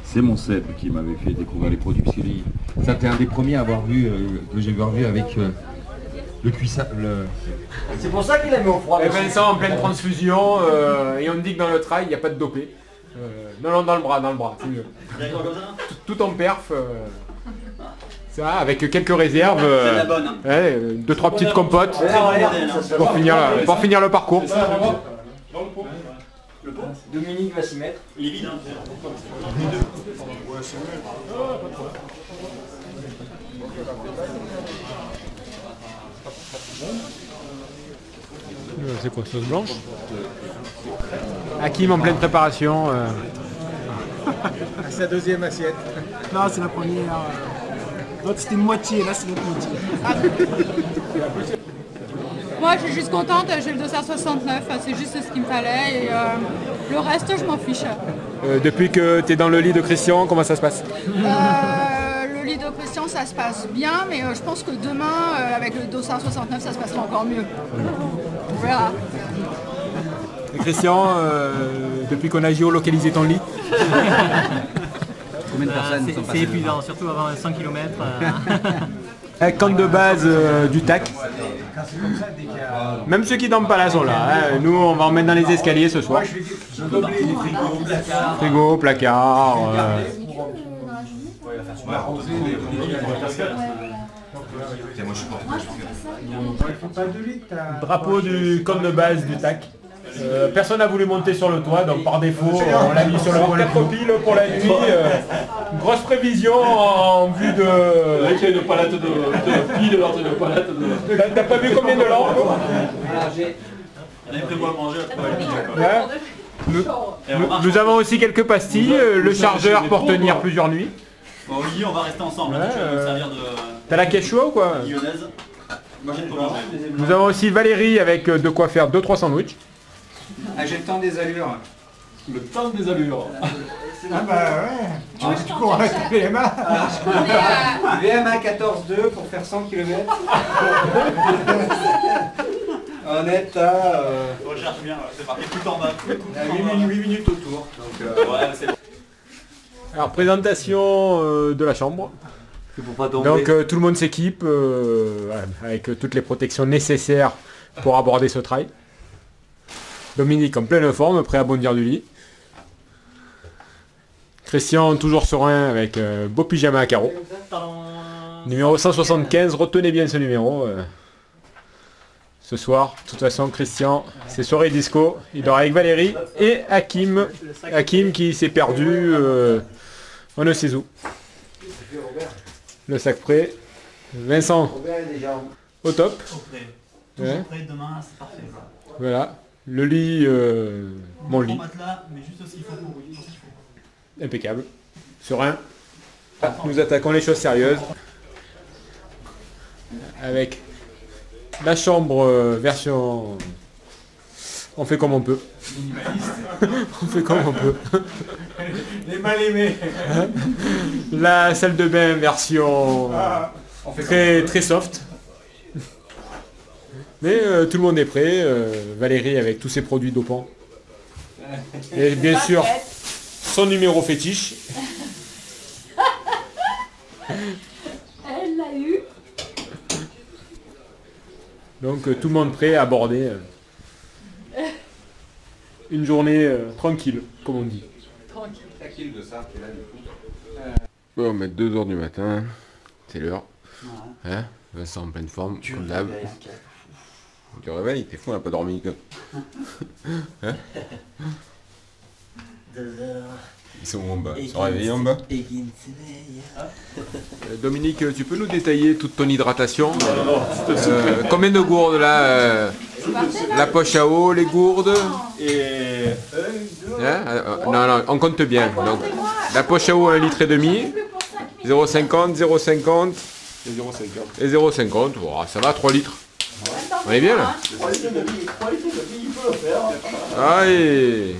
C'est mon Seb qui m'avait fait découvrir les produits, parce que lui, c'était un des premiers à avoir vu, que j'ai vu avec le cuissard. C'est pour ça qu'il la met au froid. Et Vincent en pleine transfusion, et on dit que dans le trail, il n'y a pas de dopé. Non, dans le bras, c'est mieux. Tout en perf. Ça, avec quelques réserves. C'est la bonne. Ouais, 2-3 petites compotes pour finir le parcours. Dominique va s'y mettre. Il est vide, hein. C'est quoi, sauce blanche? Hakim en pleine préparation. C'est la deuxième assiette. Non, c'est la première. L'autre c'était une moitié, là c'est l'autre moitié. Moi je suis juste contente, j'ai le dossard 69, c'est juste ce qu'il me fallait et le reste je m'en fiche. Depuis que tu es dans le lit de Christian, comment ça se passe? Le lit de Christian ça se passe bien, mais je pense que demain avec le dossard 69 ça se passera encore mieux. On verra. Et Christian, depuis qu'on a géolocalisé ton lit? Combien de personnes c'est épuisant, surtout avant 100 km. Camp de base du TAC. Même ceux qui dorment pas là sont là. Hein. Nous, on va en mettre dans les escaliers ce soir. Frigo, placard. Drapeau du camp de base du TAC. Personne n'a voulu monter sur le toit, donc par défaut, on l'a mis sur le point 4 piles pour la nuit. Grosse prévision en vue de... Là, il y a une palette de piles, l'autre une palette de... T'as pas vu combien de lampes? On avait prévu à manger après. Nous avons aussi quelques pastilles, le chargeur pour tenir plusieurs nuits. Bon, Olivier, on va rester ensemble. Ouais, Tu vas nous servir de... T'as la caisse chaude ou quoi? lyonnaise. Moi, j'ai pas mangé. Nous avons aussi Valérie avec de quoi faire 2-3 sandwichs. Ah, j'ai le temps des allures. Le temps des allures. Ah bah ouais. Tu cours avec les PMA. VMA 14.2 pour faire 100 km. On est à... Recherche bien, c'est parti tout en bas. à 8 minutes au tour. Donc, Ouais, c'est bon. Alors présentation de la chambre. pour pas tomber. Donc tout le monde s'équipe avec toutes les protections nécessaires pour aborder ce trail. Dominique en pleine forme, prêt à bondir du lit. Christian toujours serein avec beau pyjama à carreaux. Numéro 175, retenez bien ce numéro. Ce soir, de toute façon Christian, c'est soirée disco. Il dort avec Valérie et Hakim. Hakim qui s'est perdu, on ne sait où. Le sac prêt. Vincent, au top. Toujours prêt, demain, c'est parfait. Voilà. Le lit, mon lit. Matelas, mais juste ce qu'il faut pour Impeccable. Serein. Nous attaquons les choses sérieuses. Avec la chambre version... On fait comme on peut. On fait comme on peut. Les mal aimés. La salle de bain version très soft. Mais tout le monde est prêt. Valérie avec tous ses produits dopants. Et bien sûr, son numéro fétiche. Elle l'a eu. Donc tout le monde prêt à aborder une journée tranquille, comme on dit. Tranquille de ça, là, du coup. Bon, on met 2h du matin, c'est l'heure. Hein, Vincent en pleine forme, comme d'hab. Tu réveilles, t'es fou, on n'a pas dormi. Hein? 2 heures. Ils sont en bas, ils sont réveillés en bas. Et qui ne s'éveille. Dominique, tu peux nous détailler toute ton hydratation? Combien de gourdes là? La poche à eau, les gourdes? Et... Hein? Non, on compte bien. Donc, la poche à eau 1,5 litre, 0,50, 0,50 et 0,50. Oh, ça va, 3 litres. On est bien là? Allez.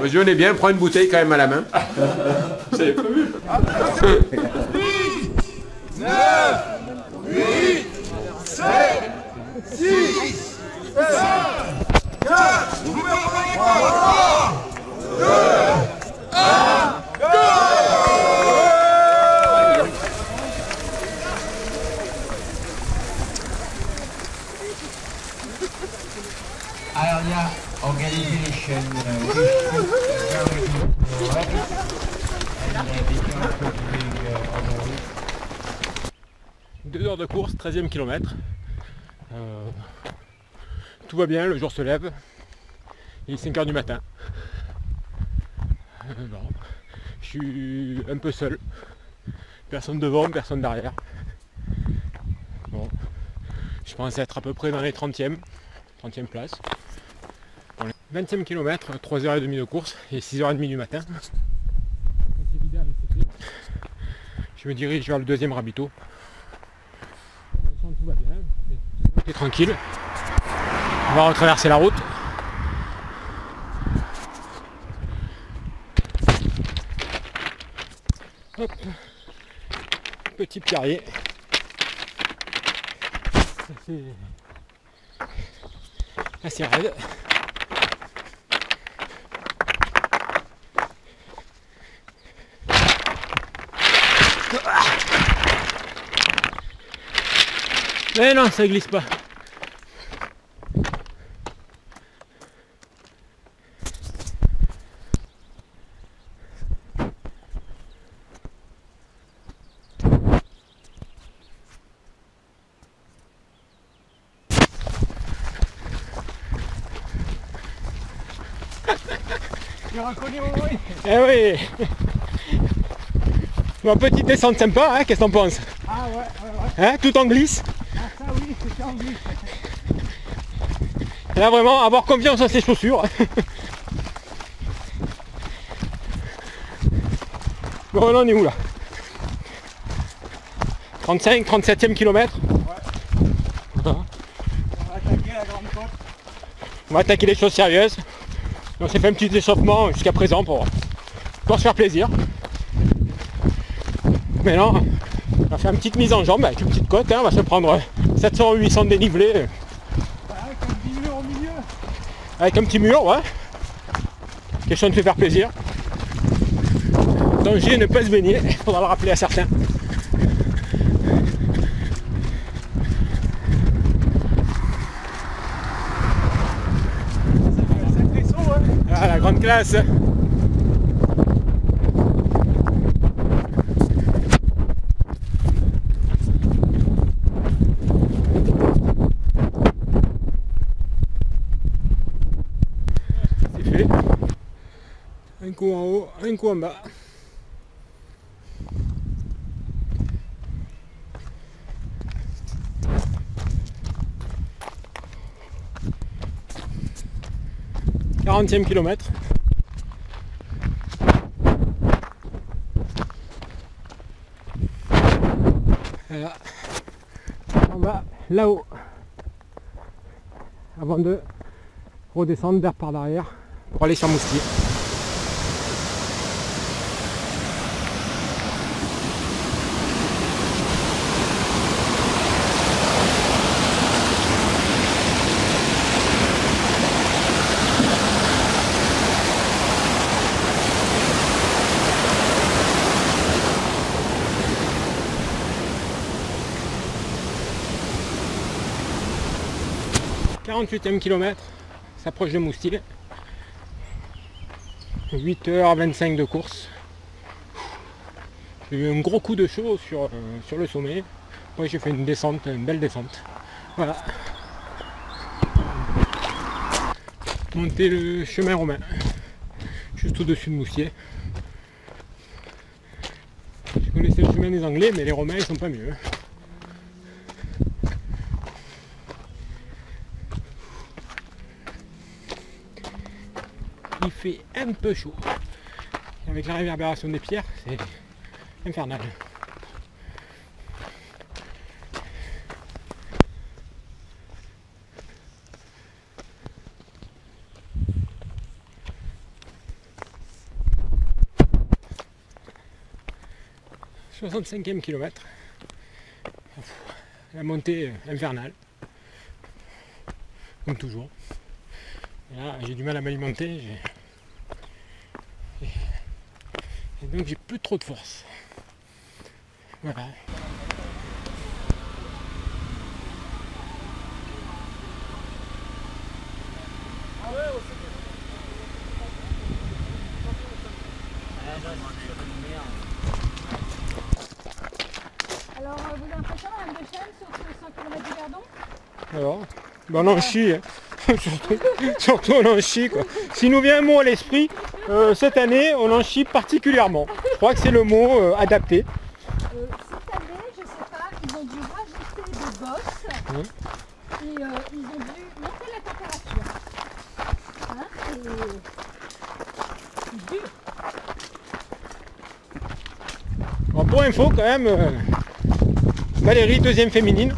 Je on est bien, prends une bouteille quand même à la main. C'est prévu. 9, 8, 7, 6, 5, 4, 3, 2, 2 heures de course, 13e kilomètre. Tout va bien, le jour se lève. Il est 5 h du matin. Bon. Je suis un peu seul. Personne devant, personne derrière. Bon. Je pense être à peu près dans les 30e place. Pour les 20e kilomètre, 3h30 de course et 6h30 du matin. Je me dirige vers le 2e ravito. Tout va bien, c'est tranquille. On va retraverser la route. Hop. Petit pierrier. C'est assez raide. Mais non, ça glisse pas. J'ai reconnu mon bruit. Eh oui. Bon, petite descente sympa, hein, qu'est-ce que t'en penses? Ah ouais, ouais, ouais. Hein, tout en glisse. Ah ça oui, c'est en glisse. Là vraiment, avoir confiance en ses chaussures. Bon, on en est où là? 35, 37e kilomètre. On va attaquer la grande côte. On va attaquer les choses sérieuses. On s'est fait un petit échauffement jusqu'à présent pour se faire plaisir. Mais non, on va faire une petite mise en jambe avec une petite côte, hein. On va se prendre 700 ou 800 de dénivelé. Avec un petit mur au milieu. Avec un petit mur, ouais. Question de se faire plaisir. Danger, ne pas se baigner, il faudra le rappeler à certains. Sacré saut, hein. Ah, la grande classe. C'est fait. Un coup en haut, un coup en bas. Quarantième kilomètre. Voilà. On va là-haut. Avant de redescendre vers par derrière pour aller sur Moustier. « 48e kilomètre, s'approche de Moustier. 8h25 de course. J'ai eu un gros coup de chaud sur le sommet. Moi j'ai fait une descente, une belle descente. Voilà. Monter le chemin romain. Juste au-dessus de Moustier. Je connaissais le chemin des Anglais, mais les Romains ils sont pas mieux. Il fait un peu chaud. Avec la réverbération des pierres, c'est infernal. « 65e kilomètre. La montée infernale. Comme toujours. Et là, j'ai du mal à m'alimenter. Et donc j'ai plus trop de force. Voilà. Alors, vous avez l'impression, Madame de Chêne, sur ce 100 km du Verdon? Alors, ben on en chie, hein. surtout on en chie quoi. S'il nous vient un mot à l'esprit, cette année on en chie particulièrement. Je crois que c'est le mot adapté. Cette année, je sais pas, ils ont dû rajouter des bosses et ils ont dû monter la température. Hein, c'est dur. Alors, pour info quand même, Valérie, deuxième féminine,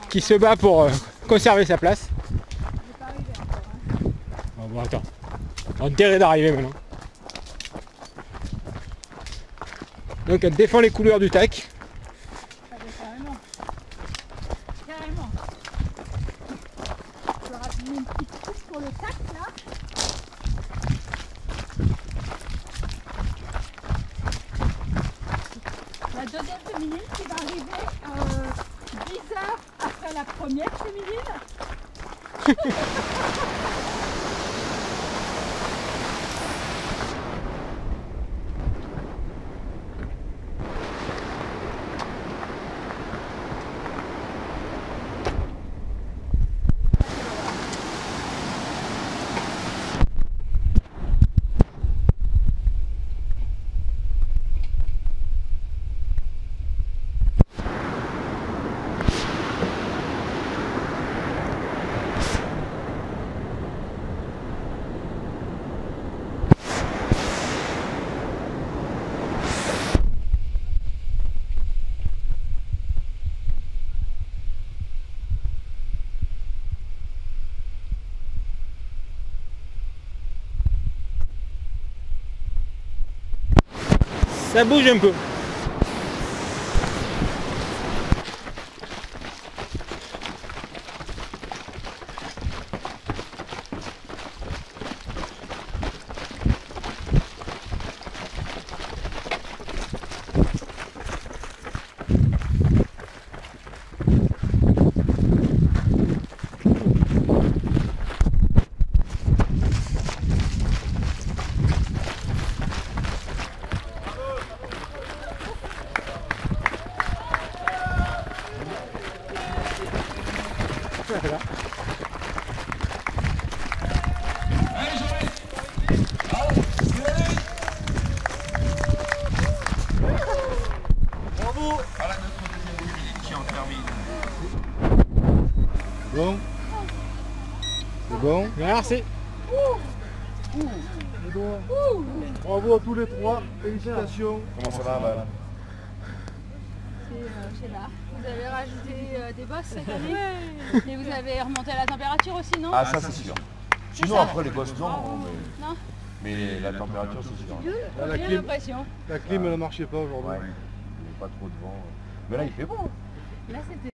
qui se bat pour conserver sa place. C'est pas arrivé encore. Hein. Oh, bon, attends, on a intérêt d'arriver maintenant. Donc elle défend les couleurs du TAC. Ah, ben, carrément. Carrément. Je leur ai mis une petite coupe pour le tac là. La deuxième féminine qui va arriver 10 heures après la première féminine. Ça bouge un peu. Bon. C'est bon. Merci. Bravo à tous les trois. Félicitations. Comment ça va, Val? Je sais pas. Vous avez rajouté des bosses cette année et vous avez remonté la température aussi, non? Ah, ça c'est sûr. Sinon, après les gosses, non. Non. Mais la température, c'est sûr. J'ai l'impression. La clim ne marchait pas aujourd'hui. Ouais. Il n'y a pas trop de vent. Mais là, il fait bon. Là, c'était